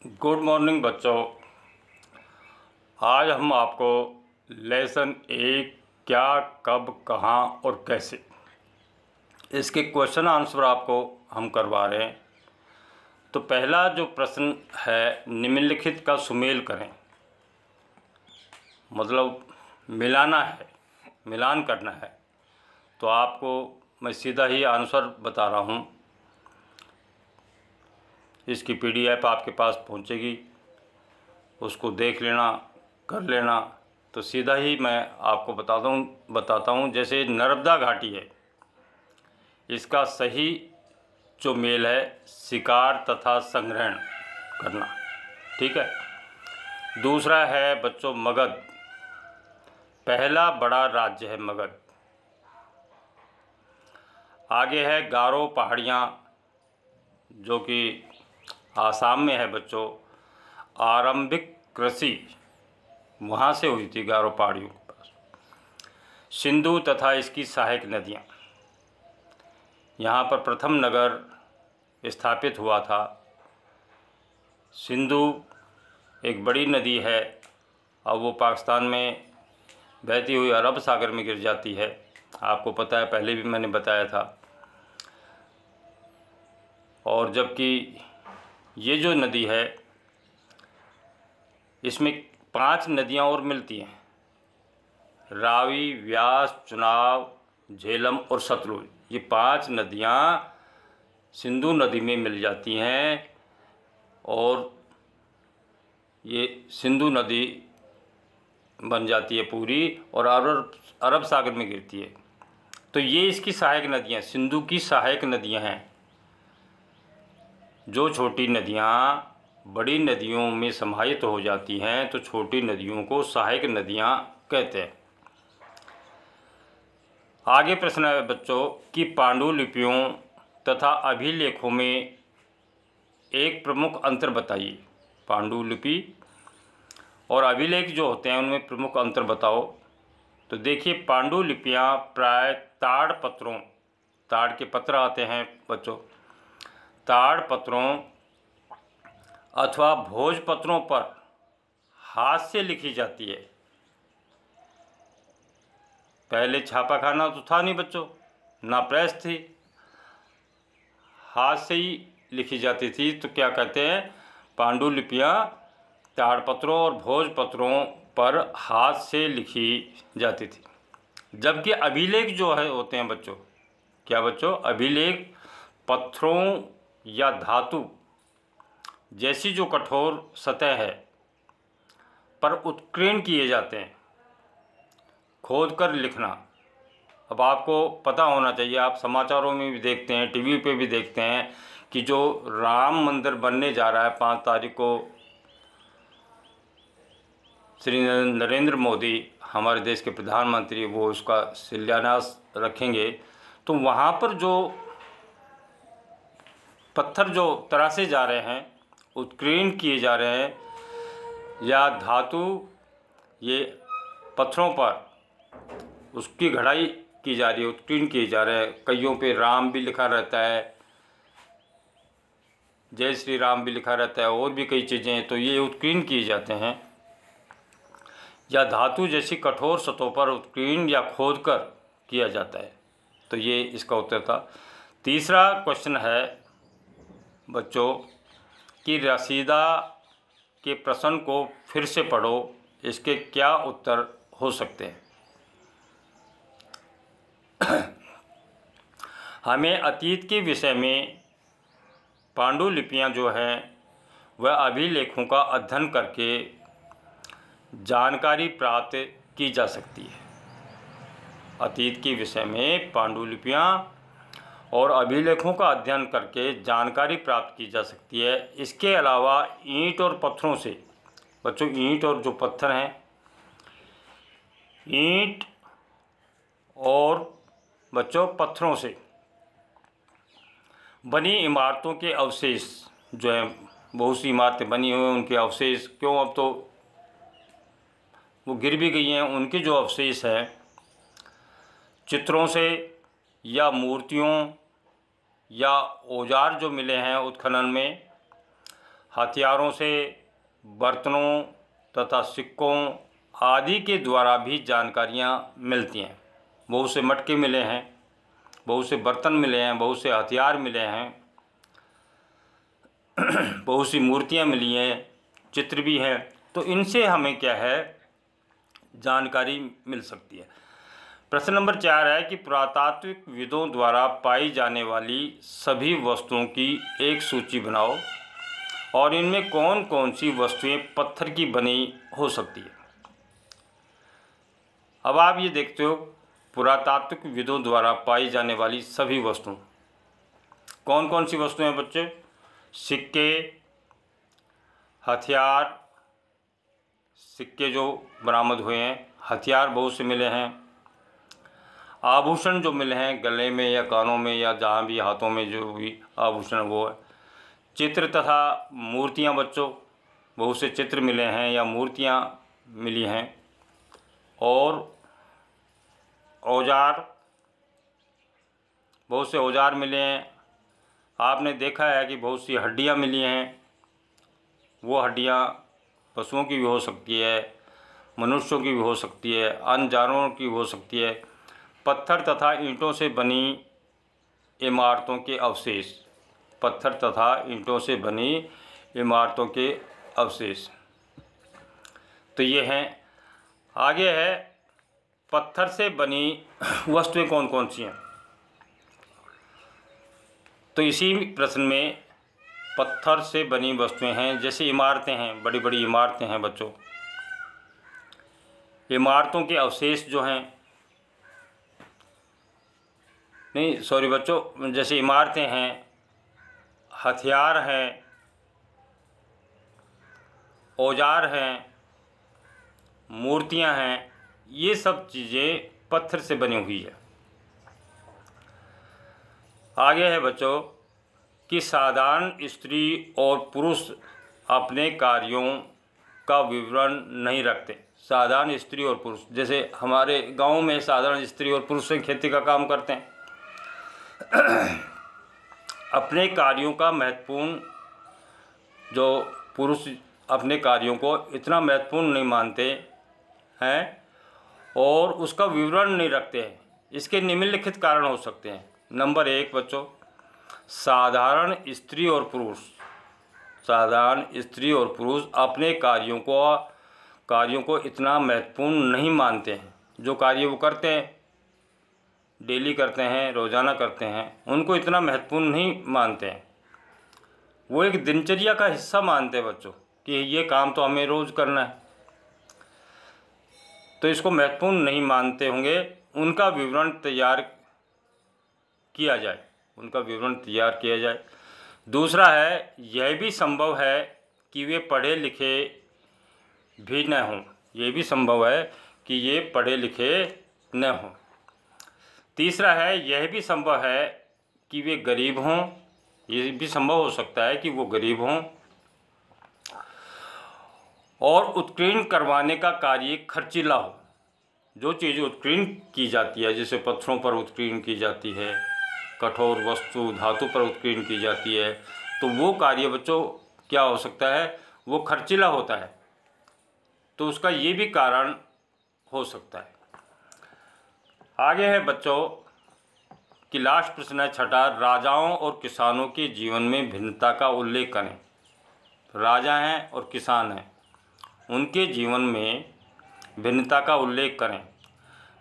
Good morning बच्चों। आज हम आपको लेसन 1 क्या, कब, कहाँ और कैसे, इसके क्वेश्चन आंसर आपको हम करवा रहे हैं। तो पहला जो प्रश्न है, निम्नलिखित का सुमेल करें। मतलब मिलाना है, मिलान करना है। तो आपको मैं सीधा ही आंसर बता रहा हूँ। इसकी PDF आपके पास पहुँचेगी, उसको देख लेना, कर लेना। तो सीधा ही मैं आपको बताता हूँ। जैसे नर्मदा घाटी है, इसका सही जो मेल है शिकार तथा संग्रहण करना। ठीक है। दूसरा है बच्चों मगध, पहला बड़ा राज्य है मगध। आगे है गारो पहाड़ियाँ, जो कि आसाम में है बच्चों। आरंभिक कृषि वहाँ से हुई थी, गारो पहाड़ियों के पास। सिंधु तथा इसकी सहायक नदियाँ, यहाँ पर प्रथम नगर स्थापित हुआ था। सिंधु एक बड़ी नदी है, अब वो पाकिस्तान में बहती हुई अरब सागर में गिर जाती है। आपको पता है, पहले भी मैंने बताया था। और जबकि ये जो नदी है, इसमें 5 नदियाँ और मिलती हैं, रावी, व्यास, चुनाव, झेलम और सतलुज। ये 5 नदियाँ सिंधु नदी में मिल जाती हैं और ये सिंधु नदी बन जाती है पूरी और अरब सागर में गिरती है। तो ये इसकी सहायक नदियाँ, सिंधु की सहायक नदियाँ हैं। जो छोटी नदियाँ बड़ी नदियों में समाहित हो जाती हैं, तो छोटी नदियों को सहायक नदियाँ कहते हैं। आगे प्रश्न है बच्चों कि पांडुलिपियों तथा अभिलेखों में एक प्रमुख अंतर बताइए। पांडुलिपि और अभिलेख जो होते हैं, उनमें प्रमुख अंतर बताओ। तो देखिए, पांडुलिपियाँ प्राय ताड़ पत्रों, ताड़ के पत्र आते हैं बच्चों, ताड़ पत्रों अथवा भोजपत्रों पर हाथ से लिखी जाती है। पहले छापाखाना तो था नहीं बच्चों, ना प्रेस थी, हाथ से ही लिखी जाती थी। तो क्या कहते हैं, पांडुलिपियाँ ताड़पत्रों और भोजपत्रों पर हाथ से लिखी जाती थी। जबकि अभिलेख जो है होते हैं बच्चों, क्या बच्चों, अभिलेख पत्थरों या धातु जैसी जो कठोर सतह है पर उत्कीर्ण किए जाते हैं, खोद कर लिखना। अब आपको पता होना चाहिए, आप समाचारों में भी देखते हैं, टीवी पे भी देखते हैं कि जो राम मंदिर बनने जा रहा है 5 तारीख को, श्री नरेंद्र मोदी हमारे देश के प्रधानमंत्री वो उसका शिलान्यास रखेंगे। तो वहाँ पर जो पत्थर जो तरासे जा रहे हैं, उत्कीर्ण किए जा रहे हैं, या धातु ये पत्थरों पर उसकी घड़ाई की जा रही है, उत्कीर्ण किए जा रहे हैं। कईयों पे राम भी लिखा रहता है, जय श्री राम भी लिखा रहता है, और भी कई चीज़ें हैं। तो ये उत्कीर्ण किए जाते हैं, या धातु जैसी कठोर सतहों पर उत्कीर्ण या खोद कर किया जाता है। तो ये इसका उत्तर था। तीसरा क्वेश्चन है बच्चों कि रसीदा के प्रश्न को फिर से पढ़ो, इसके क्या उत्तर हो सकते हैं। हमें अतीत के विषय में पांडुलिपियाँ जो हैं वह अभिलेखों का अध्ययन करके जानकारी प्राप्त की जा सकती है। अतीत के विषय में पांडुलिपियाँ और अभिलेखों का अध्ययन करके जानकारी प्राप्त की जा सकती है। इसके अलावा ईंट और पत्थरों से बच्चों, ईंट और जो पत्थर हैं, ईंट और बच्चों पत्थरों से बनी इमारतों के अवशेष जो हैं, बहुत सी इमारतें बनी हुई हैं, उनके अवशेष, क्यों अब तो वो गिर भी गई हैं, उनके जो अवशेष हैं चित्रों से या मूर्तियों या औजार जो मिले हैं उत्खनन में, हथियारों से, बर्तनों तथा सिक्कों आदि के द्वारा भी जानकारियाँ मिलती हैं। बहुत से मटके मिले हैं, बहुत से बर्तन मिले हैं, बहुत से हथियार मिले हैं, बहुत सी मूर्तियाँ मिली हैं, चित्र भी हैं। तो इनसे हमें क्या है, जानकारी मिल सकती है। प्रश्न नंबर 4 है कि पुरातात्विक विदों द्वारा पाई जाने वाली सभी वस्तुओं की एक सूची बनाओ और इनमें कौन कौन सी वस्तुएं पत्थर की बनी हो सकती है। अब आप ये देखते हो, पुरातात्विक विदों द्वारा पाई जाने वाली सभी वस्तुएं, कौन कौन सी वस्तुएं हैं बच्चे? सिक्के, हथियार, सिक्के जो बरामद हुए हैं, हथियार बहुत से मिले हैं, आभूषण जो मिले हैं गले में या कानों में या जहाँ भी हाथों में जो भी आभूषण वो है, चित्र तथा मूर्तियाँ बच्चों, बहुत से चित्र मिले हैं या मूर्तियाँ मिली हैं, और औजार, बहुत से औजार मिले हैं। आपने देखा है कि बहुत सी हड्डियाँ मिली हैं, वो हड्डियाँ पशुओं की भी हो सकती है, मनुष्यों की भी हो सकती है, अन्य जानवरों की भी हो सकती है। पत्थर तथा ईंटों से बनी इमारतों के अवशेष, पत्थर तथा ईंटों से बनी इमारतों के अवशेष, तो ये हैं। आगे है, पत्थर से बनी वस्तुएं कौन कौन सी हैं? तो इसी प्रश्न में पत्थर से बनी वस्तुएं हैं, जैसे इमारतें हैं, बड़ी बड़ी इमारतें हैं बच्चों। इमारतों के अवशेष जो हैं, नहीं सॉरी बच्चों, जैसे इमारतें हैं, हथियार हैं, औजार हैं, मूर्तियां हैं, ये सब चीज़ें पत्थर से बनी हुई है। आगे है बच्चों कि साधारण स्त्री और पुरुष अपने कार्यों का विवरण नहीं रखते। साधारण स्त्री और पुरुष, जैसे हमारे गांव में साधारण स्त्री और पुरुष खेती का काम करते हैं। अपने कार्यों का महत्वपूर्ण, जो पुरुष अपने कार्यों को इतना महत्वपूर्ण नहीं मानते हैं और उसका विवरण नहीं रखते हैं। इसके निम्नलिखित कारण हो सकते हैं। नंबर 1 बच्चों, साधारण स्त्री और पुरुष, साधारण स्त्री और पुरुष अपने कार्यों को इतना महत्वपूर्ण नहीं मानते हैं। जो कार्य वो करते हैं, डेली करते हैं, रोज़ाना करते हैं, उनको इतना महत्वपूर्ण नहीं मानते हैं। वो एक दिनचर्या का हिस्सा मानते हैं बच्चों कि ये काम तो हमें रोज़ करना है, तो इसको महत्वपूर्ण नहीं मानते होंगे। उनका विवरण तैयार किया जाए, उनका विवरण तैयार किया जाए। दूसरा है, यह भी संभव है कि वे पढ़े लिखे भी न हों, ये भी संभव है कि ये पढ़े लिखे न हों। तीसरा है, यह भी संभव है कि वे गरीब हों, ये भी संभव हो सकता है कि वो गरीब हों। और उत्कीर्ण करवाने का कार्य खर्चीला हो। जो चीज़ उत्कीर्ण की जाती है, जैसे पत्थरों पर उत्कीर्ण की जाती है, कठोर वस्तु धातु पर उत्कीर्ण की जाती है, तो वो कार्य बच्चों क्या हो सकता है, वो खर्चीला होता है। तो उसका ये भी कारण हो सकता है। आगे है बच्चों कि लास्ट प्रश्न है 6, राजाओं और किसानों के जीवन में भिन्नता का उल्लेख करें। राजा हैं और किसान हैं, उनके जीवन में भिन्नता का उल्लेख करें।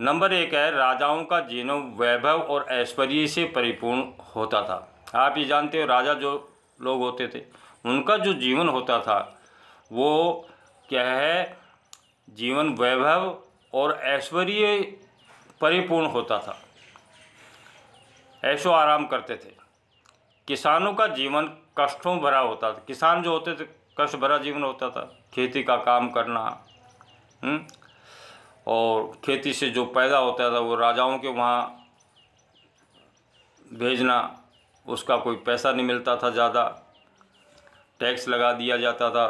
नंबर 1 है, राजाओं का जीवन वैभव और ऐश्वर्य से परिपूर्ण होता था। आप ये जानते हो, राजा जो लोग होते थे उनका जो जीवन होता था वो क्या है, जीवन वैभव और ऐश्वर्य परिपूर्ण होता था, ऐशो आराम करते थे। किसानों का जीवन कष्टों भरा होता था। किसान जो होते थे, कष्ट भरा जीवन होता था। खेती का काम करना, और खेती से जो पैदा होता था वो राजाओं के वहाँ भेजना, उसका कोई पैसा नहीं मिलता था, ज़्यादा टैक्स लगा दिया जाता था,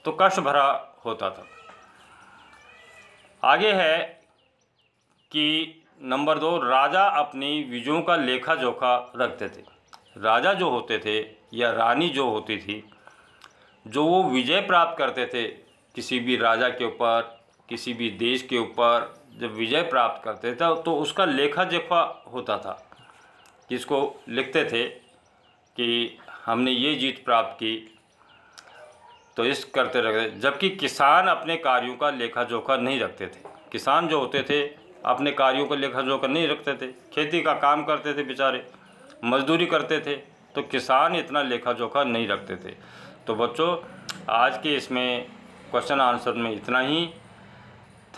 तो कष्ट भरा होता था। आगे है कि नंबर 2, राजा अपनी विजयों का लेखा जोखा रखते थे। राजा जो होते थे या रानी जो होती थी जो वो विजय प्राप्त करते थे किसी भी राजा के ऊपर, किसी भी देश के ऊपर जब विजय प्राप्त करते थे तो उसका लेखा जोखा होता था, जिसको लिखते थे कि हमने ये जीत प्राप्त की, तो इस करते रहते। जबकि किसान अपने कार्यों का लेखा जोखा नहीं रखते थे। किसान जो होते थे अपने कार्यों का लेखा जोखा नहीं रखते थे, खेती का काम करते थे, बेचारे मजदूरी करते थे, तो किसान इतना लेखा जोखा नहीं रखते थे। तो बच्चों आज के इसमें क्वेश्चन आंसर में इतना ही।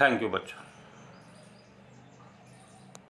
थैंक यू बच्चों।